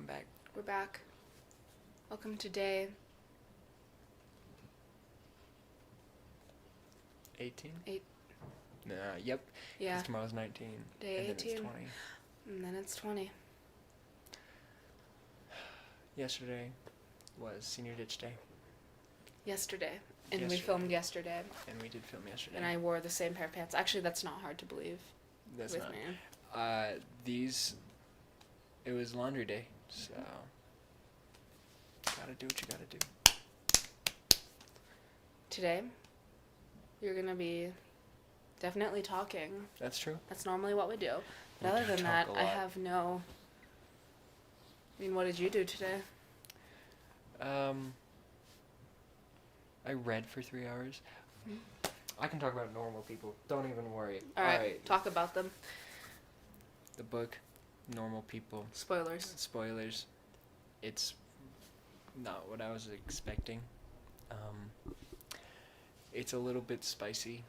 back. We're back. Welcome to day 18? 8. Yep. Yeah. 'Cause tomorrow's 19. Day and 18. Then it's 20. And then it's 20. Yesterday was Senior Ditch Day. Yesterday. And we Yesterday. filmed yesterday. And we did film yesterday. And I wore the same pair of pants. Actually, that's not hard to believe. That's with not. me. It was laundry day, so gotta do what you gotta do. Today, you're going to be definitely talking. That's true. That's normally what we do. But We other do than talk that, a I lot. have no... I mean, what did you do today? I read for 3 hours. Mhm. I can talk about normal people. Don't even worry. All right, talk about them. The book, Normal People. Spoilers. Spoilers. It's not what I was expecting. It's a little bit spicy.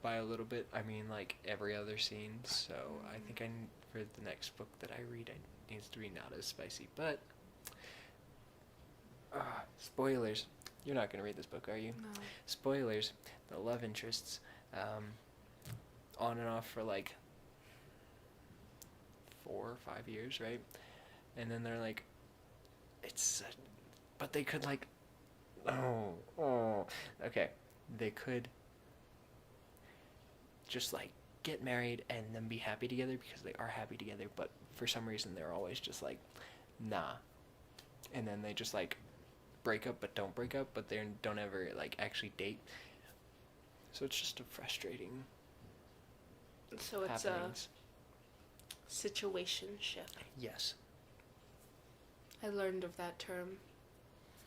By a little bit, I mean like every other scene. So I think for the next book that I read, it needs to be not as spicy. But spoilers. You're not gonna read this book, are you? No. Spoilers. The love interests, on and off for like 4 or 5 years, right? And then they're like, but they could like, okay, they could just like get married and then be happy together because they are happy together, but for some reason they're always just like, nah. And then they just like break up but don't break up, but they don't ever like actually date. So it's just a frustrating So it's happenings. a situationship. Yes. I learned of that term.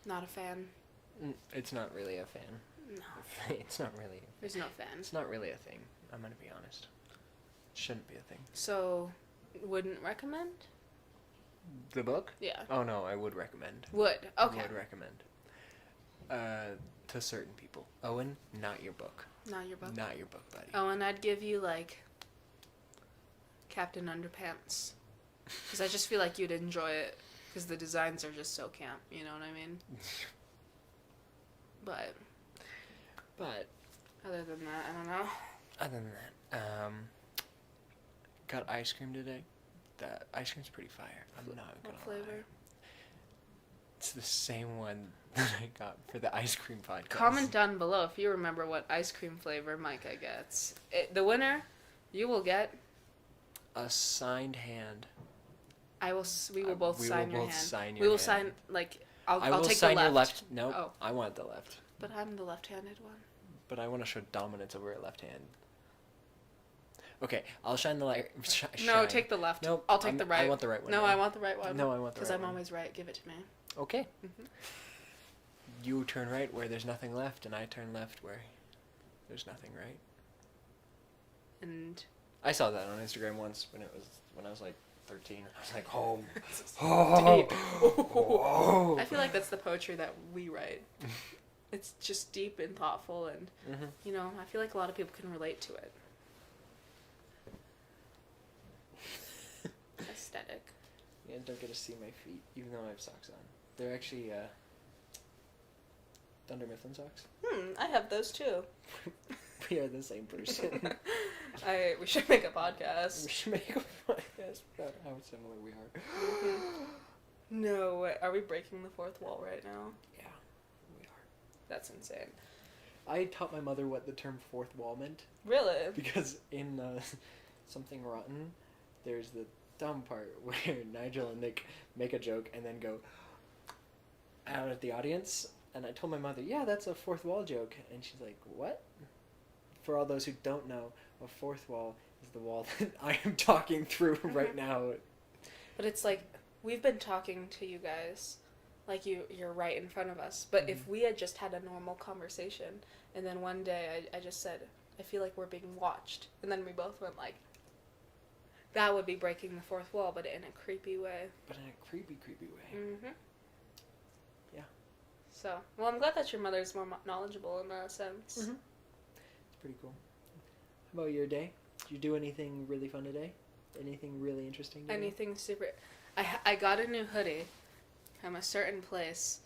Not a fan. It's not really a fan. No. It's not really. There's no fans. It's not really a thing. I'm gonna be honest. It shouldn't be a thing. So, wouldn't recommend? The book? Yeah. Oh no, I would recommend. Would. Okay. Would recommend. To certain people. Owen, not your book. Not your book. Not your book, buddy. Oh, and I'd give you like Captain Underpants, because I just feel like you'd enjoy it, because the designs are just so camp. You know what I mean? But other than that, I don't know. Other than that, got ice cream today. That ice cream's pretty fire. I'm not gonna What flavor? lie. It's the same one that I got for the ice cream podcast. Comment down below if you remember what ice cream flavor Micah gets. The winner, you will get. A signed hand. I will. We will both we sign will your both hand. sign We your will hand. sign like. I'll will take sign the left. your left. Nope. Oh. I want the left. But I'm the left-handed one. But I want to show dominance over a left hand. Okay, I'll shine the light. No, take the left. Nope. I'll take the right. I want the right one. No, now. I want the right one. No, I want the Because right I'm one. always right. Give it to me. Okay. Mhm. You turn right where there's nothing left, and I turn left where there's nothing right. And I saw that on Instagram once when I was like 13. I was like, oh, deep. oh. I feel like that's the poetry that we write. It's just deep and thoughtful, and Mhm. you know, I feel like a lot of people can relate to it. Aesthetic. Yeah, don't get to see my feet, even though I have socks on. They're actually Thunder Mifflin socks. I have those too. We are the same person. We should make a podcast. We should make a podcast about how similar we are. No way. Are we breaking the fourth wall right now? Yeah, we are. That's insane. I taught my mother what the term fourth wall meant Really? because in Something Rotten, there's the dumb part where Nigel and Nick make a joke and then go out at the audience. And I told my mother, yeah, that's a fourth wall joke. And she's like, what? For all those who don't know, a fourth wall is the wall that I am talking through right now. But it's like, we've been talking to you guys, like you're right in front of us. But if we had just had a normal conversation, and then one day I just said, I feel like we're being watched. And then we both went like, that would be breaking the fourth wall, but in a creepy way. But in a creepy, creepy way. Mm-hmm. Yeah. So, well, I'm glad that your mother's more knowledgeable in that sense. Mm-hmm. It's pretty cool. How about your day? Did you do anything really fun today? Anything really interesting today? Anything super... I got a new hoodie from a certain place.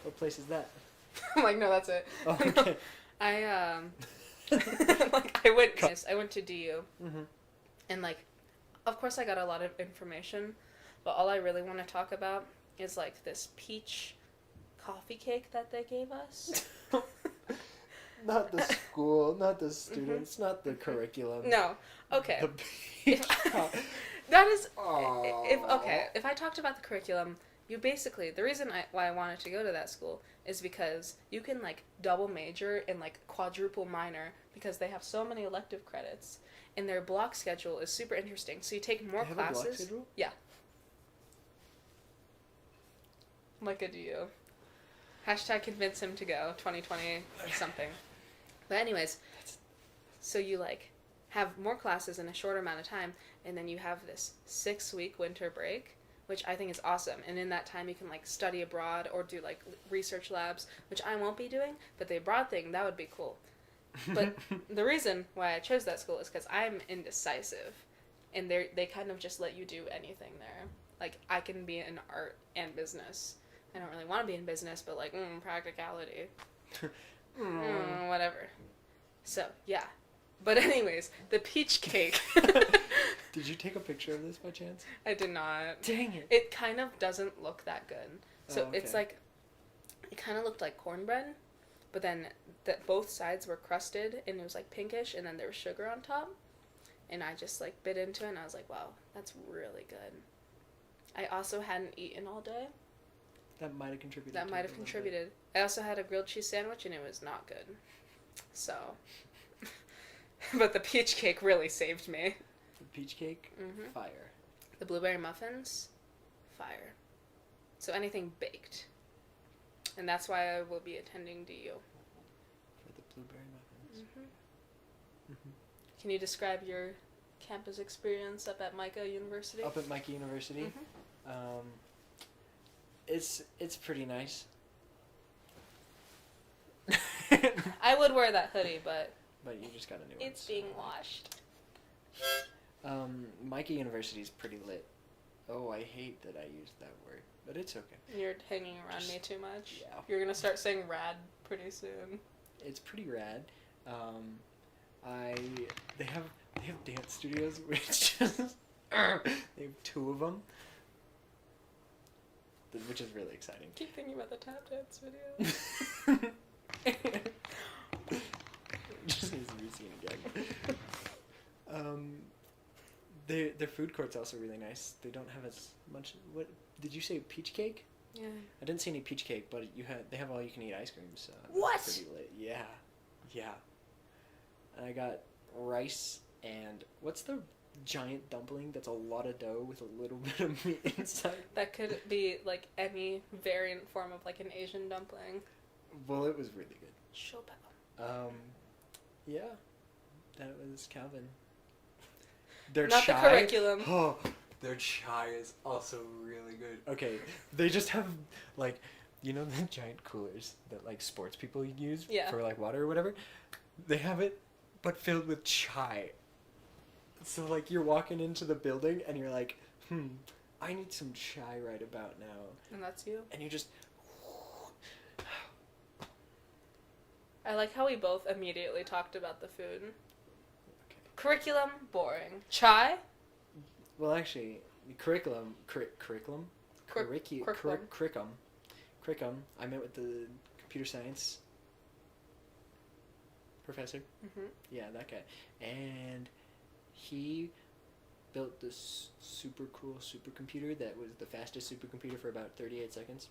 What place is that? I'm like, no, that's it. Oh, okay. I I went to DU, Mm-hmm. and like, of course I got a lot of information, but all I really want to talk about is like this peach coffee cake that they gave us. Not the school, not the students, not the curriculum. No, okay. The peach That is Aww. if I talked about the curriculum, you basically the reason why I wanted to go to that school is because you can like double major and like quadruple minor because they have so many elective credits and their block schedule is super interesting. So you take more They have a block classes. schedule? Yeah. Like a DU. Hashtag convince him to go 2020 something. But anyways, so you like have more classes in a shorter amount of time, and then you have this 6-week winter break, which I think is awesome. And in that time, you can like study abroad or do like research labs, which I won't be doing. But the abroad thing, that would be cool. But the reason why I chose that school is because I'm indecisive, and they kind of just let you do anything there. Like I can be in art and business. I don't really want to be in business, but like practicality, whatever. So yeah. But anyways, the peach cake. Did you take a picture of this by chance? I did not. Dang it. It kind of doesn't look that good. So Oh, okay. it's like, it kind of looked like cornbread, but then both sides were crusted and it was like pinkish, and then there was sugar on top. And I just like bit into it and I was like, wow, that's really good. I also hadn't eaten all day. That might have contributed. That might have contributed. I also had a grilled cheese sandwich and it was not good. So, but the peach cake really saved me. The peach cake, Mm-hmm. fire. The blueberry muffins, fire. So anything baked. And that's why I will be attending DU. For the blueberry muffins. Mm-hmm. Mm-hmm. Can you describe your campus experience up at Micah University? Up at Mikey University, Mm-hmm. it's pretty nice. I would wear that hoodie, but But you just got a new one. it's being washed. Mikey University is pretty lit. Oh, I hate that I used that word, but it's okay. You're hanging around me too much. Yeah. You're gonna start saying rad pretty soon. It's pretty rad. They have dance studios, which just they have 2 of them, which is really exciting. Keep thinking about the tap dance video. Just needs to be seen again. Their food court's also really nice. They don't have as much. What did you say? Peach cake? Yeah. I didn't see any peach cake, but they have all you can eat ice cream. So that's What? Pretty lit. Yeah, yeah. And I got rice and what's the giant dumpling that's a lot of dough with a little bit of meat inside? That could be like any variant form of like an Asian dumpling. Well, it was really good. Chopin. Yeah, that was Calvin. Their Not chai, the curriculum. Oh, their chai is also really good. Okay, they just have like, you know, the giant coolers that like sports people use Yeah. for like water or whatever. They have it, but filled with chai. So like you're walking into the building and you're like, I need some chai right about now. And that's you? And you just. I like how we both immediately talked about the food. Okay. Curriculum, boring. Chai? Well, actually, curriculum. Curriculum. I met with the computer science professor. Mm-hmm. Yeah, that guy. And he built this super cool supercomputer that was the fastest supercomputer for about 38 seconds.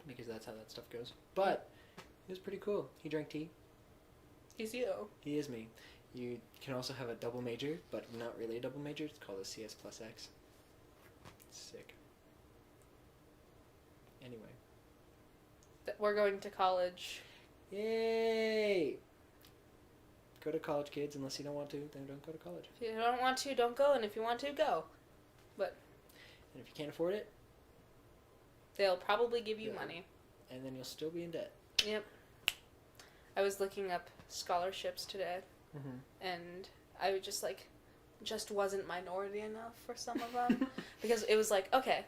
Because that's how that stuff goes. But it was pretty cool. He drank tea. He's you. He is me. You can also have a double major, but not really a double major. It's called a CS plus X. Sick. Anyway. We're going to college. Yay! Go to college, kids. Unless you don't want to, then don't go to college. If you don't want to, don't go. And if you want to, go. But And if you can't afford it, they'll probably give you Yeah. money. and then you'll still be in debt. Yep. I was looking up scholarships today. Mm-hmm. And I was just like, just wasn't minority enough for some of them. Because it was like, okay,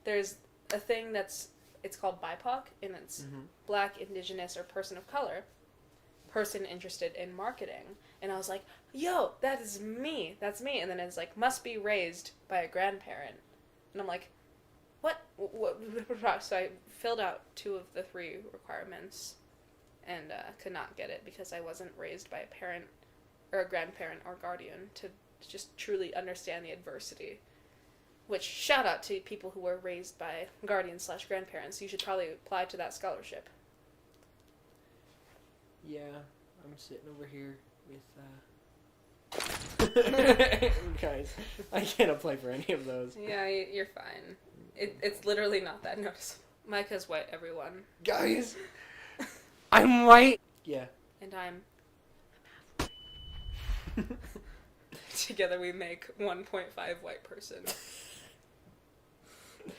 there's a thing it's called BIPOC, and it's Black, Indigenous, or person of color, person interested in marketing. And I was like, yo, that is me. That's me. And then it's like, must be raised by a grandparent. And I'm like, what? So I filled out 2 of the 3 requirements and could not get it because I wasn't raised by a parent or a grandparent or guardian to just truly understand the adversity. Which, shout out to people who were raised by guardians/grandparents. You should probably apply to that scholarship. Yeah, I'm sitting over here with, guys, I can't apply for any of those. Yeah, you're fine. It's literally not that noticeable. Micah's white, everyone. Guys, I'm white! Yeah. And I'm together we make 1.5 white person.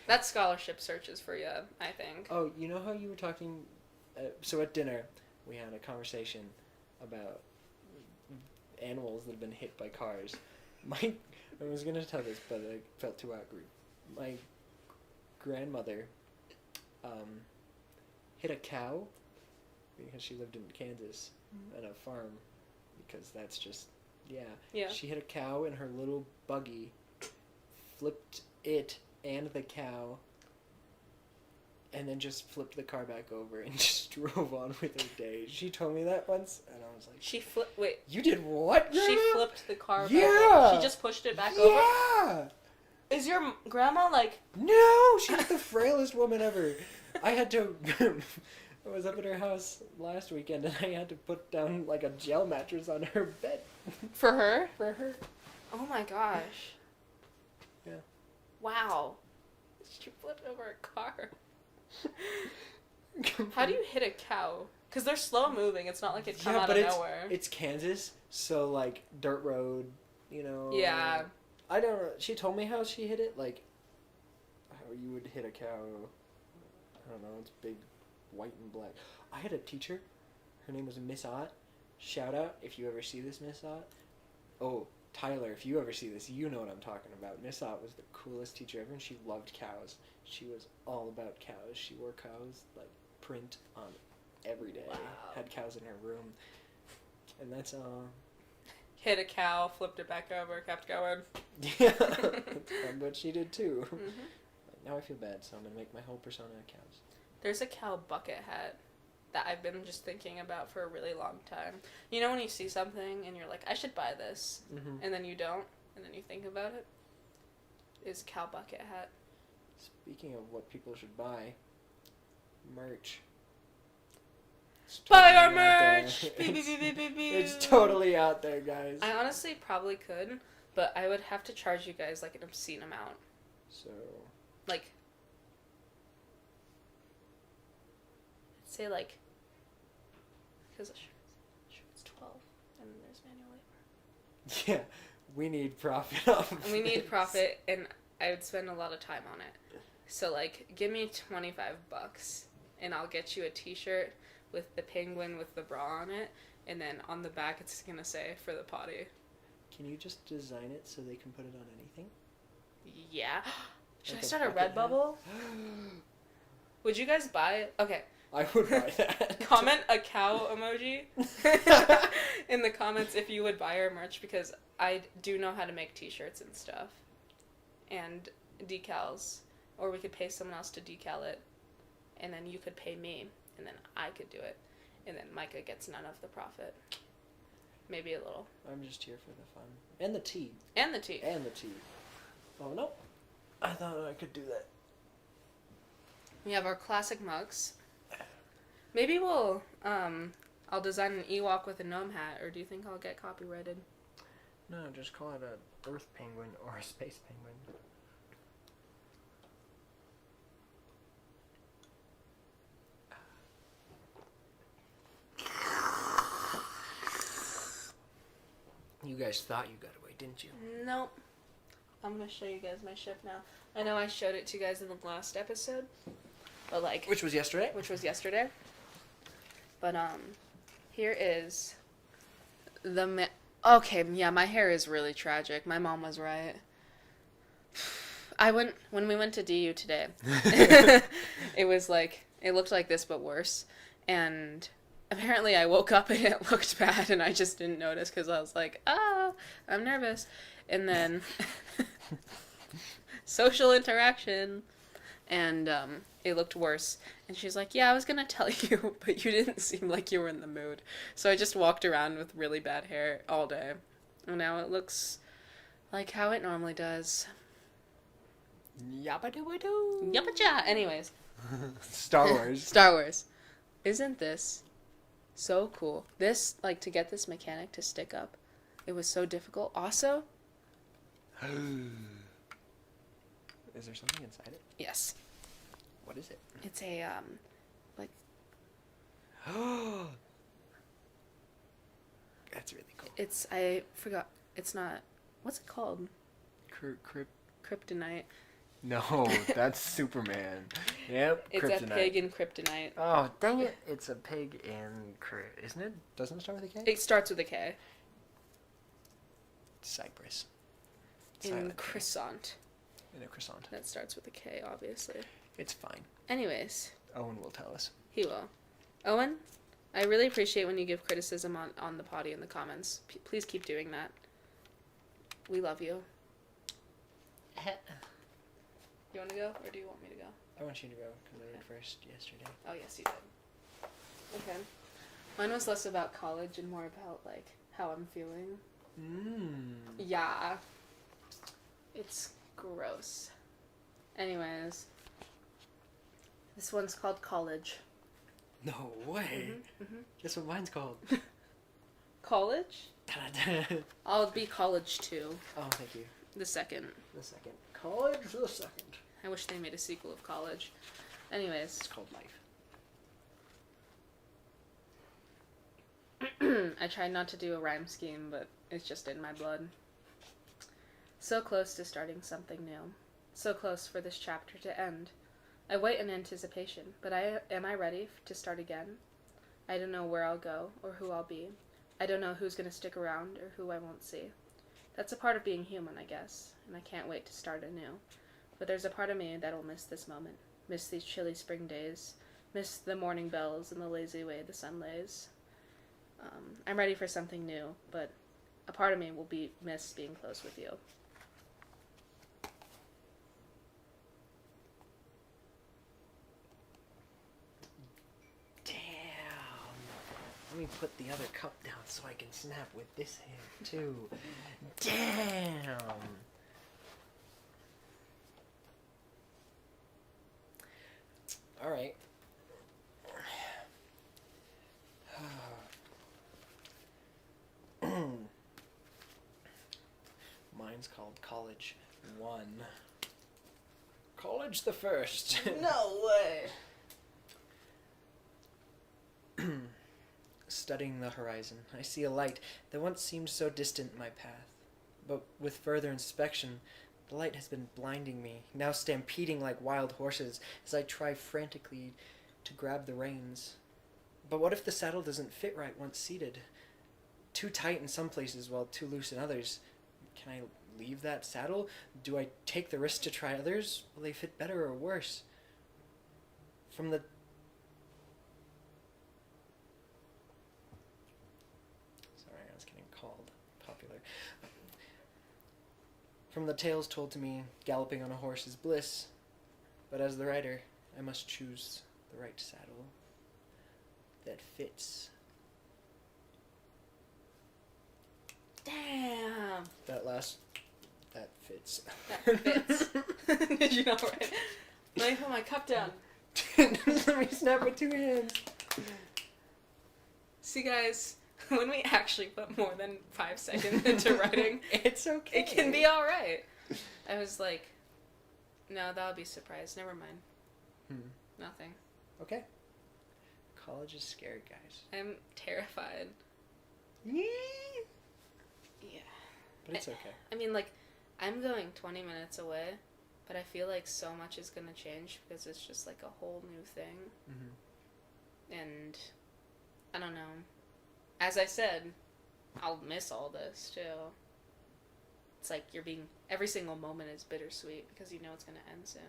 That's scholarship searches for you, I think. Oh, you know how you were talking... so at dinner, we had a conversation about animals that have been hit by cars. I was going to tell this, but I felt too awkward. My grandmother hit a cow because she lived in Kansas at a farm, because that's just... Yeah. She hit a cow in her little buggy, flipped it and the cow, and then just flipped the car back over and just drove on with her day. She told me that once, and I was like... Wait. You did what, Grandma? She flipped the car back over? Yeah! She just pushed it back over? Yeah! Is your grandma, like... No! She's the frailest woman ever. I had to... I was up at her house last weekend, and I had to put down, like, a gel mattress on her bed. For her? For her. Oh my gosh. Yeah. Wow. She flipped over a car. How do you hit a cow? Because they're slow moving. It's not like it come out of nowhere. It's Kansas, so, like, dirt road, you know. Yeah. I don't know. She told me how she hit it, like, how you would hit a cow. I don't know. It's big, white and black. I had a teacher. Her name was Miss Ott. Shout out if you ever see this, Miss Ott. Oh, Tyler, if you ever see this, you know what I'm talking about. Miss Ott was the coolest teacher ever, and she loved cows. She was all about cows. She wore cows, like, print on every day. Wow. Had cows in her room. And that's, Hit a cow, flipped it back over, kept going. Yeah. That's what she did, too. Mm-hmm. Now I feel bad, so I'm going to make my whole persona cows. There's a cow bucket hat that I've been just thinking about for a really long time. You know when you see something and you're like, I should buy this, and then you don't, and then you think about it? Is a cow bucket hat. Speaking of what people should buy, merch. Buy our merch! It's totally out there, guys. I honestly probably could, but I would have to charge you guys like an obscene amount. So... Like... Say like... Because it's 12, and there's manual labor. Yeah, we need profit off of We need this. profit, and I would spend a lot of time on it. So, like, give me $25, and I'll get you a t-shirt with the penguin with the bra on it, and then on the back it's gonna say, for the potty. Can you just design it so they can put it on anything? Yeah. Should Like I start a bucket Redbubble? Would you guys buy it? Okay. I would buy that. Comment a cow emoji in the comments if you would buy our merch, because I do know how to make t-shirts and stuff. And decals. Or we could pay someone else to decal it. And then you could pay me. And then I could do it. And then Micah gets none of the profit. Maybe a little. I'm just here for the fun. And the tea. And the tea. And the tea. Oh, no. I thought I could do that. We have our classic mugs. Maybe we'll, I'll design an Ewok with a gnome hat, or do you think I'll get copyrighted? No, just call it a Earth Penguin or a Space Penguin. You guys thought you got away, didn't you? Nope. I'm gonna show you guys my ship now. I know I showed it to you guys in the last episode, but like... Which was yesterday? Which was yesterday. But, here is the Okay, yeah, my hair is really tragic. My mom was right. When we went to DU today. It was like it looked like this but worse. And apparently I woke up and it looked bad and I just didn't notice cuz I was like, "Ah, I'm nervous." And then social interaction and it looked worse. And she's like, "Yeah, I was going to tell you, but you didn't seem like you were in the mood." So I just walked around with really bad hair all day. And now it looks like how it normally does. Yabba doo doo. Yuppa cha. Anyways, Star Wars. Star Wars. Isn't this so cool? This, like, to get this mechanic to stick up, it was so difficult. Also, Is there something inside it? yes, What is it? it's a, like, That's really cool. I forgot, it's not, what's it called? Kryptonite. No, that's Superman. Yep, It's kryptonite. a pig in kryptonite. Oh, dang it. It's a pig in isn't it? Doesn't it start with a K? It starts with a K. Cypress. In Silent K. croissant. In a croissant. That starts with a K, obviously. It's fine. Anyways, Owen will tell us. he will. Owen, I really appreciate when you give criticism on the potty in the comments. Please keep doing that. We love you. You want to go, or do you want me to go? I want you to go, because I went first yesterday. Oh, yes, you did. Okay. Mine was less about college and more about, like, how I'm feeling. Yeah. It's gross. Anyways. This one's called College. No way. Guess what mine's called? College? oh, I'll be College too. thank you. The second. The second. College the second. I wish they made a sequel of College. Anyways. It's called Life. I tried not to do a rhyme scheme, but it's just in my blood. So close to starting something new. So close for this chapter to end. I wait in anticipation, but am I ready to start again? I don't know where I'll go or who I'll be. I don't know who's going to stick around or who I won't see. That's a part of being human, I guess, and I can't wait to start anew. But there's a part of me that'll miss this moment, miss these chilly spring days, miss the morning bells and the lazy way the sun lays. I'm ready for something new, but a part of me will miss being close with you. Damn. Let me put the other cup down so I can snap with this hand too. Damn. All right. Mine's called College 1. College the first. No way! Studying the horizon, I see a light that once seemed so distant in my path. But with further inspection, the light has been blinding me, now stampeding like wild horses as I try frantically to grab the reins. But what if the saddle doesn't fit right once seated? Too tight in some places while too loose in others. Can I leave that saddle? Do I take the risk to try others? Will they fit better or worse? From the From the tales told to me, galloping on a horse is bliss, but as the rider, I must choose the right saddle that fits. Damn! That fits. That fits. Did you know, right? Let me put my cup down. Let me snap with 2 hands. See, guys, when we actually put more than 5 seconds into writing, it's okay. It can be alright. I was like, no, that'll be a surprise. Never mind. Nothing. Okay. College is scary, guys. I'm terrified. Yeah. Yeah. But it's okay. I mean, like, I'm going 20 minutes away, but I feel like so much is going to change because it's just like a whole new thing. Mm-hmm. And I don't know. As I said, I'll miss all this too. It's like every single moment is bittersweet because you know it's gonna end soon.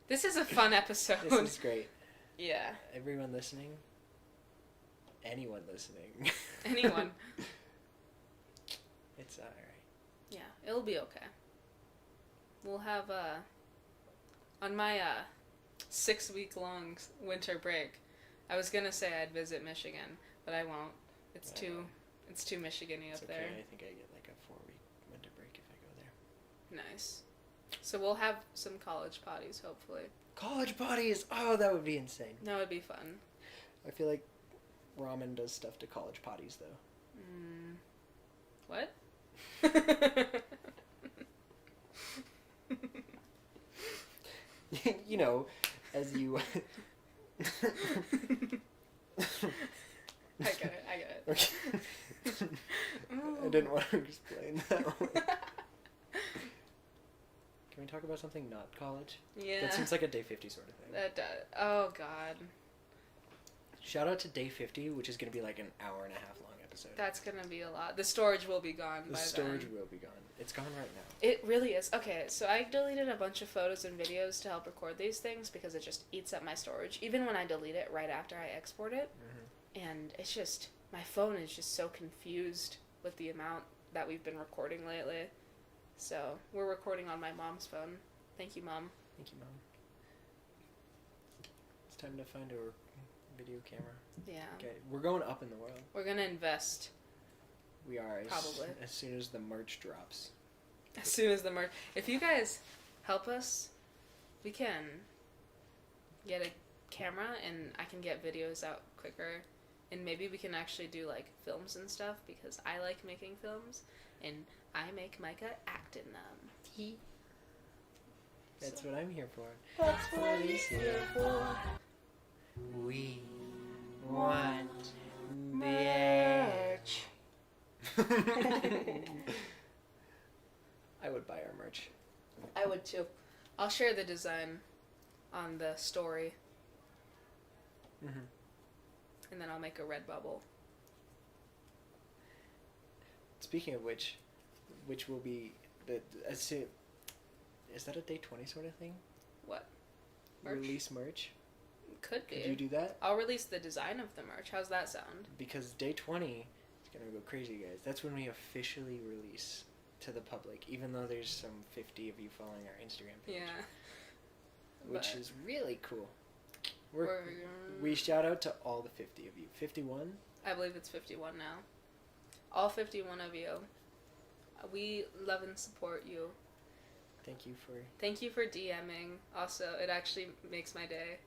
This is a fun episode. This is great. Yeah. Everyone listening. Anyone listening. Anyone. It's alright. Yeah, it'll be okay. We'll have on my 6-week-long winter break. I was gonna say I'd visit Michigan, but I won't. It's too Michigan-y up okay. there. I think I get like a 4-week winter break if I go there. Nice. So we'll have some college potties, hopefully. College potties! Oh, that would be insane. That would be fun. I feel like ramen does stuff to college potties, though. What? You know, as you... I get it. Okay. I didn't want to explain that one. Can we talk about something not college? Yeah. That seems like a Day 50 sort of thing. That does. Oh, God. Shout out to Day 50, which is going to be like an hour and a half long episode. That's going to be a lot. The storage will be gone by then. The storage will be gone. It's gone right now. It really is. Okay, so I deleted a bunch of photos and videos to help record these things because it just eats up my storage, even when I delete it right after I export it. Mm-hmm. And it's just, my phone is just so confused with the amount that we've been recording lately. So, we're recording on my mom's phone. Thank you, Mom. Thank you, Mom. It's time to find a video camera. Yeah. Okay, we're going up in the world. We're gonna invest. We are, Probably. as soon as the merch drops. As soon as the merch. If you guys help us, we can get a camera and I can get videos out quicker. And maybe we can actually do like films and stuff because I like making films and I make Micah act in them. That's what I'm here for. That's what he's here for. We want merch. I would buy our merch. I would too. I'll share the design on the story. Mm-hmm. And then I'll make a red bubble. Speaking of which will be as soon. Is that a Day 20 sort of thing? What? Merch? Release merch? Could be. Could you do that? I'll release the design of the merch. How's that sound? Because Day 20 is gonna go crazy, guys. That's when we officially release to the public, even though there's some 50 of you following our Instagram page. Yeah. Which But is really cool. We we're shout out to all the 50 of you. 51? I believe it's 51 now. All 51 of you. We love and support you. Thank you for... Thank you for DMing. Also, it actually makes my day.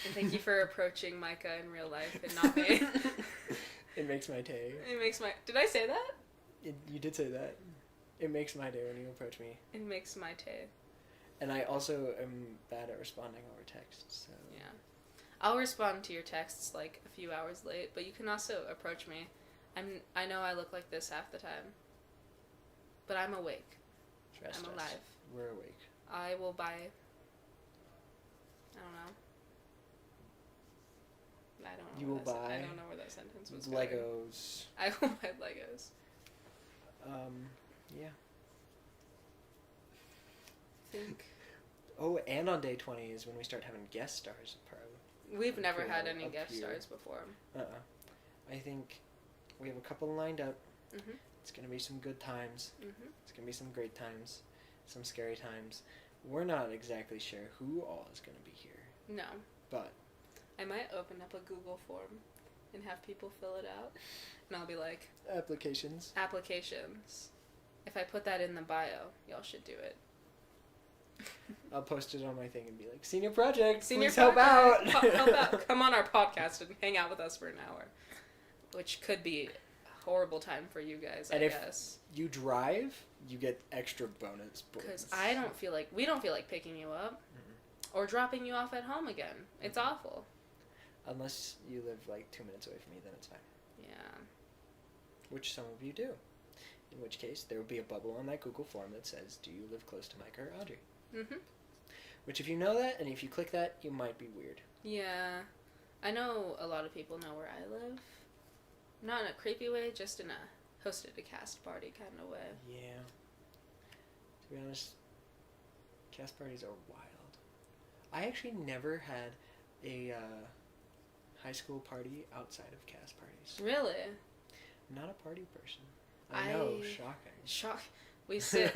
And thank you for approaching Micah in real life and not me. It makes my day. It makes my... Did I say that? You did say that. It makes my day when you approach me. It makes my day. And I also am bad at responding over text, so... Yeah. I'll respond to your texts like a few hours late, but you can also approach me. I know I look like this half the time. But I'm awake. Trust I'm us. alive. We're awake. I will buy... I don't know. You will buy... I don't know where that sentence was going. Legos. I will buy Legos. Yeah. Think. Oh, and on Day 20 is when we start having guest stars, probably. We've never had Appear any up guest here. stars before. I think we have a couple lined up. Mhm. It's gonna be some good times. Mhm. It's gonna be some great times. Some scary times. We're not exactly sure who all is gonna be here, No. but... I might open up a Google form and have people fill it out. And I'll be like, Applications. applications. If I put that in the bio, y'all should do it. I'll post it on my thing and be like, senior project, Senior please help out. project, help out. Come on our podcast and hang out with us for an hour. Which could be a horrible time for you guys, And I if- guess. You drive, you get extra bonus points. Because we don't feel like picking you up. Or dropping you off at home again. It's awful. Unless you live like 2 minutes away from me, then it's fine. Yeah. Which some of you do. In which case, there will be a bubble on that Google form that says, do you live close to Micah or Audrey? Mhm. Which, if you know that, and if you click that, you might be weird. Yeah. I know a lot of people know where I live. Not in a creepy way, just in a hosted a cast party kind of way. Yeah. To be honest, cast parties are wild. I actually never had a high school party outside of cast parties. Really? I'm not a party person. I know, shocking. Shock. We sit.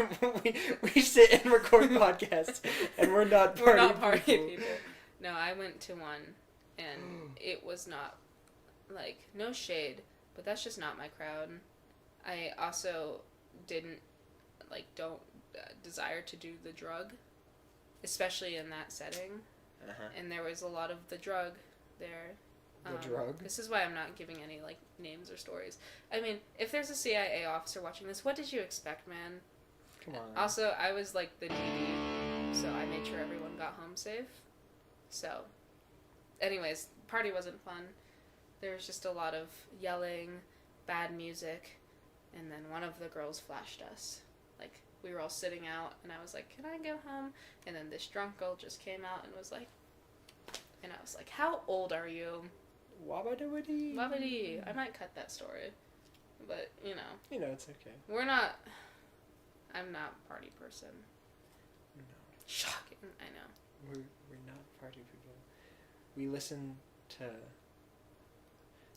we sit and record podcasts, and we're not party We're not party people. people. No, I went to one, and it was not, like, no shade, but that's just not my crowd. I also don't desire to do the drug, especially in that setting. Uh-huh. And there was a lot of the drug there. The drug? This is why I'm not giving any, like, names or stories. I mean, if there's a CIA officer watching this, what did you expect, man? Come on. Also, I was, like, the DD, so I made sure everyone got home safe. So, anyways, party wasn't fun. There was just a lot of yelling, bad music, and then one of the girls flashed us. Like, we were all sitting out, and I was like, can I go home? And then this drunk girl just came out and was like, and I was like, how old are you? Wabadoo-dee. Wabadee. I might cut that story. But, you know. You know, it's okay. I'm not a party person. No. Shocking. I know. We're not party people. We listen to...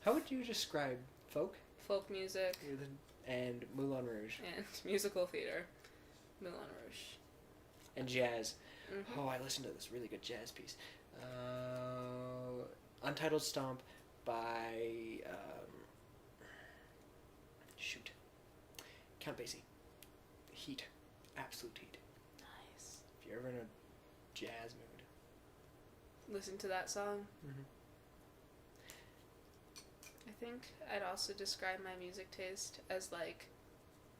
How would you describe folk? Folk music. And Moulin Rouge. And musical theater. Moulin Rouge. And jazz. Mm-hmm. Oh, I listened to this really good jazz piece. Untitled Stomp by... shoot. Count Basie. Heat. Absolute heat. Nice. If you're ever in a jazz mood. Listen to that song. Mm-hmm. I think I'd also describe my music taste as, like,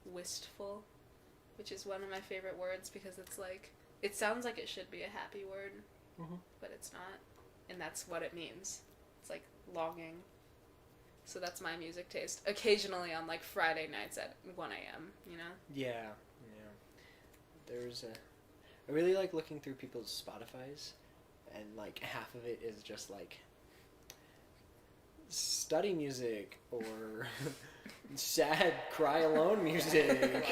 wistful, which is one of my favorite words because it's like, it sounds like it should be a happy word, but it's not, and that's what it means. It's like longing. So that's my music taste. Occasionally on, like, Friday nights at 1 a.m., you know? Yeah. There's I really like looking through people's Spotifys, and, like, half of it is just, like, study music, or sad cry alone music.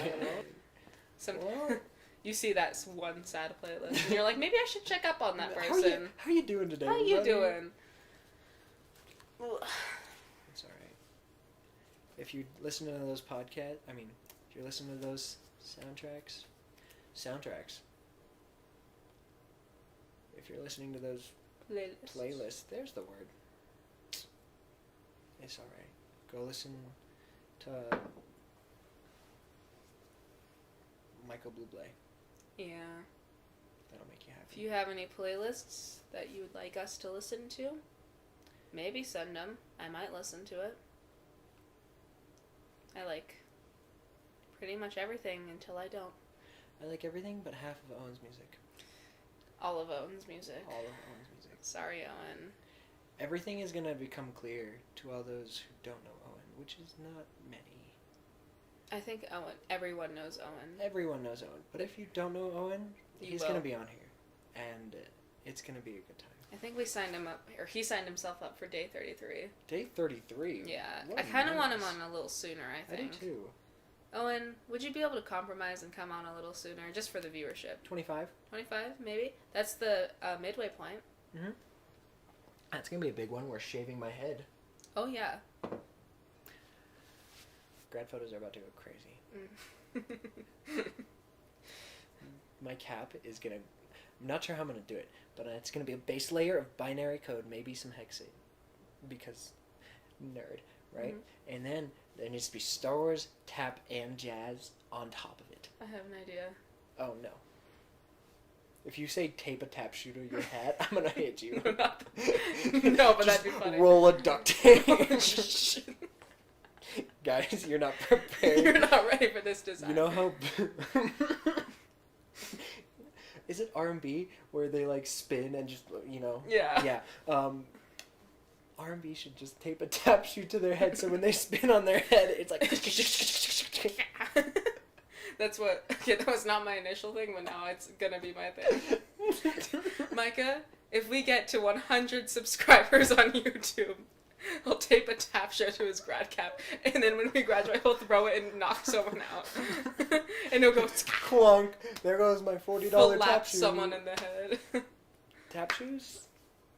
You see that one sad playlist, and you're like, maybe I should check up on that person. How you doing today? How you doing? It's alright. If you listen to those podcasts, if you're listening to those soundtracks, if you're listening to those playlists, there's the word. It's alright. Go listen to Michael Bublé. Yeah. That'll make you happy. If you have any playlists that you would like us to listen to, maybe send them. I might listen to it. I like pretty much everything until I don't. I like everything but half of Owen's music. All of Owen's music. All of Owen's music. Sorry, Owen. Everything is going to become clear to all those who don't know Owen, which is not many. I think everyone knows Owen. Everyone knows Owen. But if you don't know Owen, he's going to be on here. And it's going to be a good time. I think we signed him up, or he signed himself up for day 33. Day 33? Yeah. What I kind of want him nice. on a little sooner, I think. I do too. Owen, would you be able to compromise and come on a little sooner, just for the viewership? 25? 25, maybe? That's the midway point. Mm-hmm. That's going to be a big one. We're shaving my head. Oh, yeah. Grad photos are about to go crazy. My cap is going to... I'm not sure how I'm going to do it, but it's going to be a base layer of binary code, maybe some hexane. Because nerd, right? Mm-hmm. And then there needs to be Star Wars, tap, and jazz on top of it. I have an idea. Oh, no. If you say tape a tap shoe to your hat, I'm going to hit you. No, but that'd be funny. Roll a duct tape. Guys, you're not prepared. You're not ready for this design. You know how... Is it R&B where they, like, spin and just, you know? Yeah. Yeah. R&B should just tape a tap shoe to their head so when they spin on their head, it's like... That's what... Okay, that was not my initial thing, but now it's gonna be my thing. Micah, if we get to 100 subscribers on YouTube, he'll tape a tap show to his grad cap, and then when we graduate, he'll throw it and knock someone out. And he'll go clunk. There goes my $40 slap tap shoe. someone in the head. Tap shoes?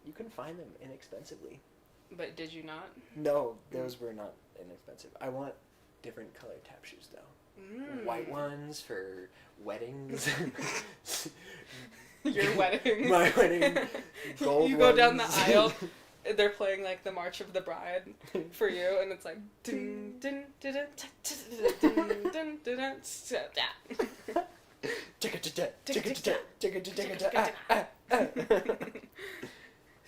You can find them inexpensively. But did you not? No, those were not inexpensive. I want different colored tap shoes though. White ones for weddings. Your wedding. My wedding. Gold You go down the ones. aisle. They're playing like the March of the Bride for you, and it's like dun dun dun dun dun dun dun dun.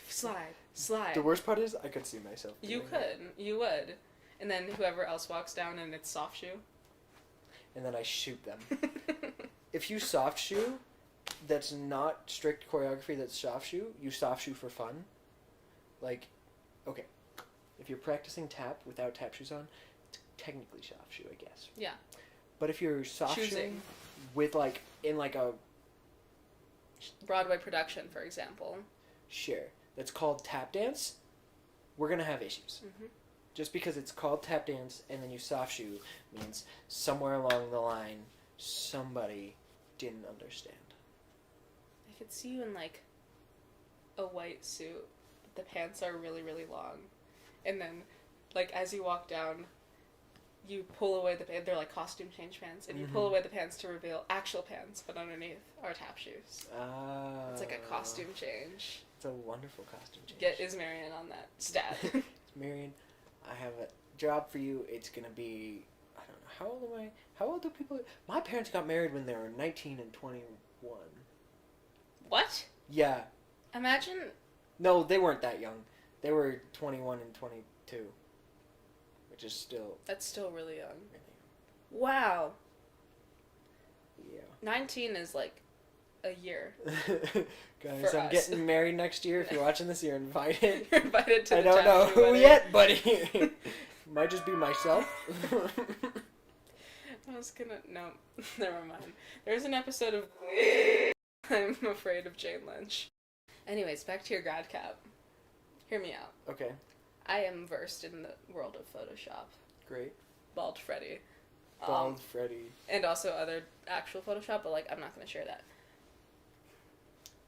Slide. The worst part is I could see myself. You doing that. you would, and then whoever else walks down and it's soft shoe. And then I shoot them. If you soft shoe, that's not strict choreography. That's soft shoe. You soft shoe for fun. Like, okay, if you're practicing tap without tap shoes on, it's technically soft shoe, I guess. Yeah. But if you're soft Choosing. shoeing with like in like a Broadway production, for example. share that's called tap dance, we're gonna have issues. Mm-hmm. Just because it's called tap dance and then you soft shoe means somewhere along the line somebody didn't understand. I could see you in like a white suit, but the pants are really, really long. And then, like, as you walk down, you pull away the pants. They're like costume change pants. And you pull away the pants to reveal actual pants, but underneath are tap shoes. It's like a costume change. It's a wonderful costume change. Get Ismarian on that stat. Marion, I have a job for you. It's gonna be, I don't know, how old am I? How old do people? My parents got married when they were 19 and 21. What? Yeah. Imagine. No, they weren't that young. They were 21 and 22, which is still That's still really young. really, Wow. yeah. 19 is like a year. Guys, For I'm us. getting married next year. If you're watching this, you're invited. You're invited to I the don't know tap who wedding. yet, buddy. Might just be myself. I was gonna... No, never mind. There's an episode of... I'm afraid of Jane Lynch. Anyways, back to your grad cap. Hear me out. Okay, I am versed in the world of Photoshop. great. Bald Freddy. Bald Freddy. And also other actual Photoshop, but like I'm not gonna share that.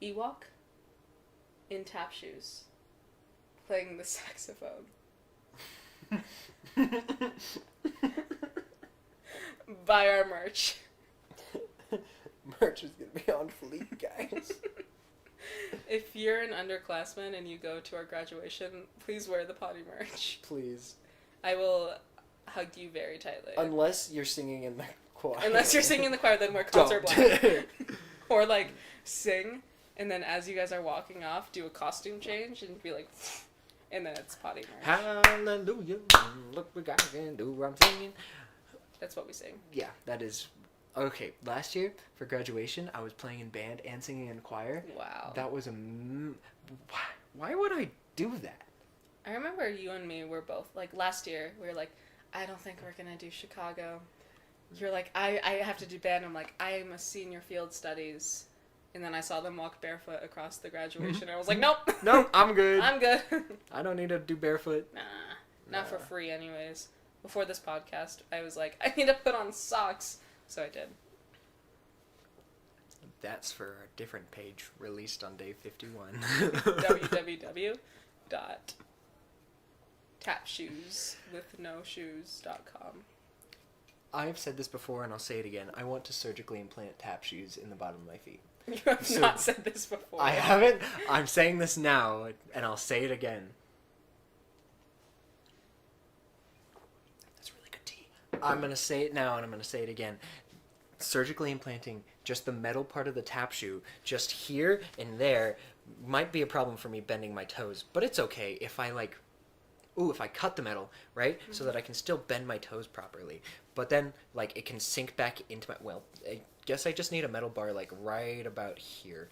Ewok in tap shoes, playing the saxophone. Buy our merch. Merch is gonna be on fleek, guys. If you're an underclassman and you go to our graduation, please wear the potty merch. Please. I will hug you very tightly. Unless you're singing in the choir. Unless you're singing in the choir, then wear concert black. Or like sing, and then as you guys are walking off, do a costume change and be like, and then it's potty merch. Hallelujah. Look what God can do. I'm singing. That's what we sing. Yeah, that is. Okay, last year for graduation, I was playing in band and singing in choir. Wow. That was why would I do that? I remember you and me were both, like, last year, we were like, I don't think we're going to do Chicago. You're like, I have to do band. I'm like, I am a senior field studies. And then I saw them walk barefoot across the graduation. I was like, nope. No, I'm good. I'm good. I don't need to do barefoot. Nah. Not for Nah. free anyways. Before this podcast, I was like, I need to put on socks. So I did. That's for a different page released on day 51. www.tapshoeswithnoshoes.com. I've said this before and I'll say it again. I want to surgically implant tap shoes in the bottom of my feet. You have So- not said this before. I haven't. I'm saying this now and I'll say it again. That's really good tea. I'm going to say it now and I'm going to say it again. Surgically implanting just the metal part of the tap shoe, just here and there, might be a problem for me bending my toes, but it's okay if I if I cut the metal, right? So that I can still bend my toes properly. But then, it can sink back into my, I guess I just need a metal bar, right about here.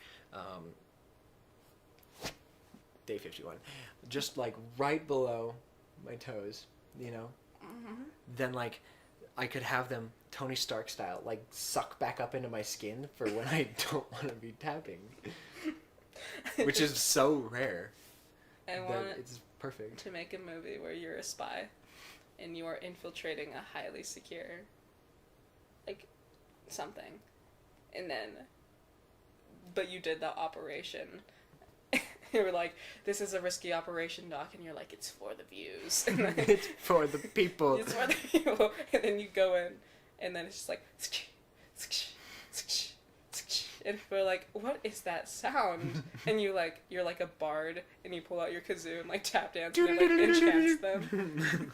Day 51. Just, right below my toes, you know? Mm-hmm. Then, I could have them Tony Stark style, suck back up into my skin for when I don't want to be tapping. which is so rare. I that want it's perfect. to make a movie where you're a spy and you are infiltrating a highly secure, like, something. And then, but you did the operation. You were like, this is a risky operation, Doc. And you're like, it's for the views. And then, It's for the people. it's for the people. And then you go in, and then it's just like, and we're like, what is that sound? And you're like a bard, and you pull out your kazoo and like tap dance and it, like enchants them.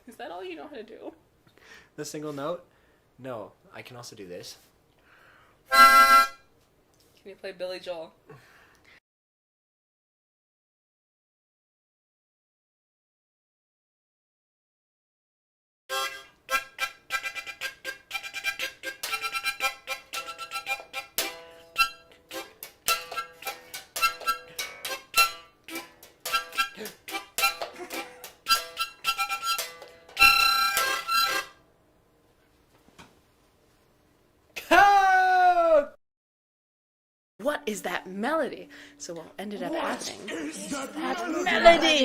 Is that all you know how to do? The single note? No, I can also do this. Can you play Billy Joel? What is that melody? So what ended up happening? Melody!